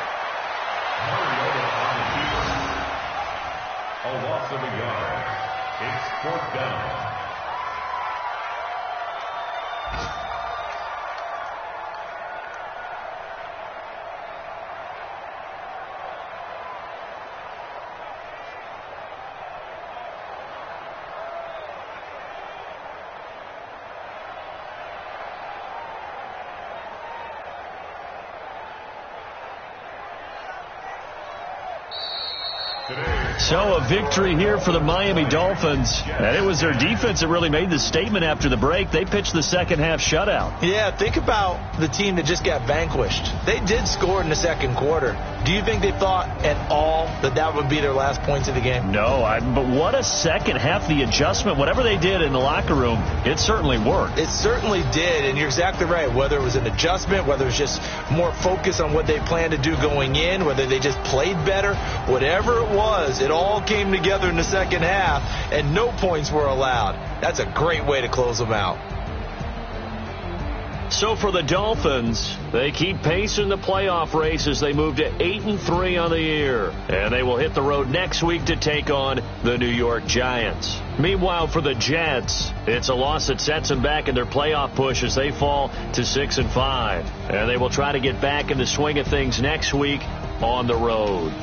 A loss of a yard. It's 4th down. So a victory here for the Miami Dolphins. And it was their defense that really made the statement after the break. They pitched the second half shutout. Yeah, think about the team that just got vanquished. They did score in the second quarter. Do you think they thought at all that that would be their last points of the game? No, but what a second half. The adjustment, whatever they did in the locker room, it certainly worked. It certainly did, and you're exactly right. Whether it was an adjustment, whether it was just more focus on what they planned to do going in, whether they just played better, whatever it was, it all came together in the second half, and no points were allowed. That's a great way to close them out. So for the Dolphins, they keep pace in the playoff race as they move to 8-3 on the year. And they will hit the road next week to take on the New York Giants. Meanwhile, for the Jets, it's a loss that sets them back in their playoff push as they fall to 6-5. And they will try to get back in the swing of things next week on the road.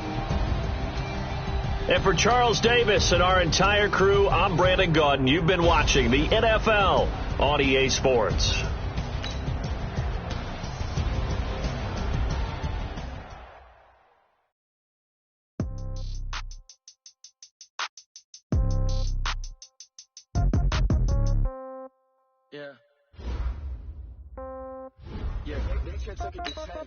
And for Charles Davis and our entire crew, I'm Brandon Gaudin. You've been watching the NFL on EA Sports.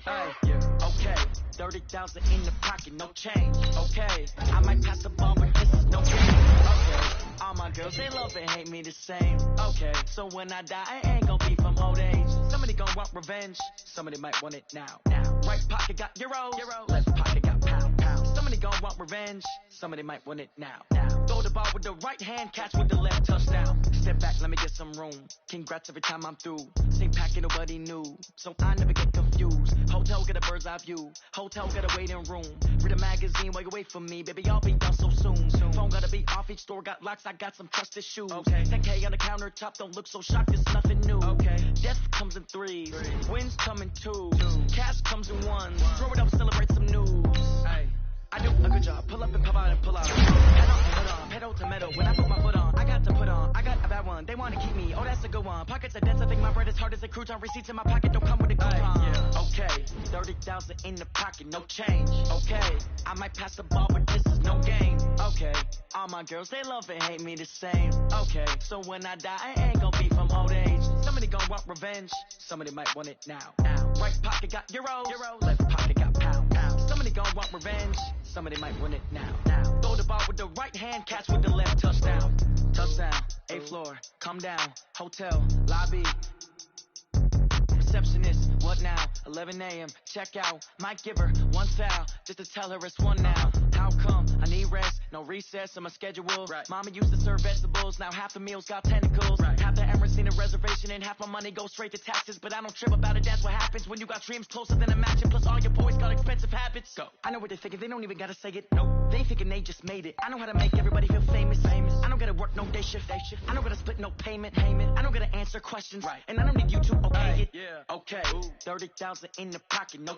Okay, 30,000 in the pocket, no change. Okay, I might pass the ball, but this is no game. Okay, all my girls, they love and hate me the same. Okay, so when I die, I ain't gonna be from old age. Somebody gonna want revenge, somebody might want it now. Right pocket got euros, left pocket got pound. Somebody gonna want revenge, somebody might want it now. Throw the ball with the right hand, catch with the left, touchdown. Step back, let me get some room. Congrats every time I'm through. Same packet, nobody knew, so I never get confused. Hotel get a bird's eye view. Hotel got a waiting room. Read a magazine while you wait for me. Baby, I'll be done so soon. Phone gotta be off. Each store got locks. I got some trusted shoes. Okay. 10K on the countertop. Don't look so shocked. It's nothing new. Okay. Death comes in threes. Wins come in twos. Cash comes comes in ones. Throw it up, celebrate some news. Hey, I do a good job. Pull up and pop out and pull out. Pedal to metal. When I put my foot on, I got to put on. I got a bad one. They want to keep me. Oh, that's a good one. Pockets are dense. I think my bread is hard as a crouton. Receipts in my pocket don't come with a coupon. Yeah. Okay, 30,000 in the pocket, no change. Okay, I might pass the ball, but this is no game. Okay, all my girls, they love and hate me the same. Okay, so when I die, I ain't gonna be from old age. Somebody gonna want revenge. Somebody might want it now. Right pocket got euros. Left pocket got pound. Somebody gonna want revenge. Somebody might want it now. Throw the ball with the right hand, catch with the left. Touchdown. 8th floor, come down. Hotel, lobby. Receptionist, what now? 11 a.m. check out. Might give her one foul just to tell her it's one now. How come? I need rest, no recess on my schedule. Right. Mama used to serve vegetables, now half the meals got tentacles. Right. Half the Emirates need a reservation and half my money goes straight to taxes. But I don't trip about it, that's what happens when you got dreams closer than a matching. Plus all your boys got expensive habits. Go. I know what they're thinking, they don't even gotta say it. Nope. They thinking they just made it. I know how to make everybody feel famous. I don't gotta work no day shift. I don't gotta split no payment. I don't gotta answer questions. Right. And I don't need you to okay it. Yeah. Okay. 30,000 in the pocket, no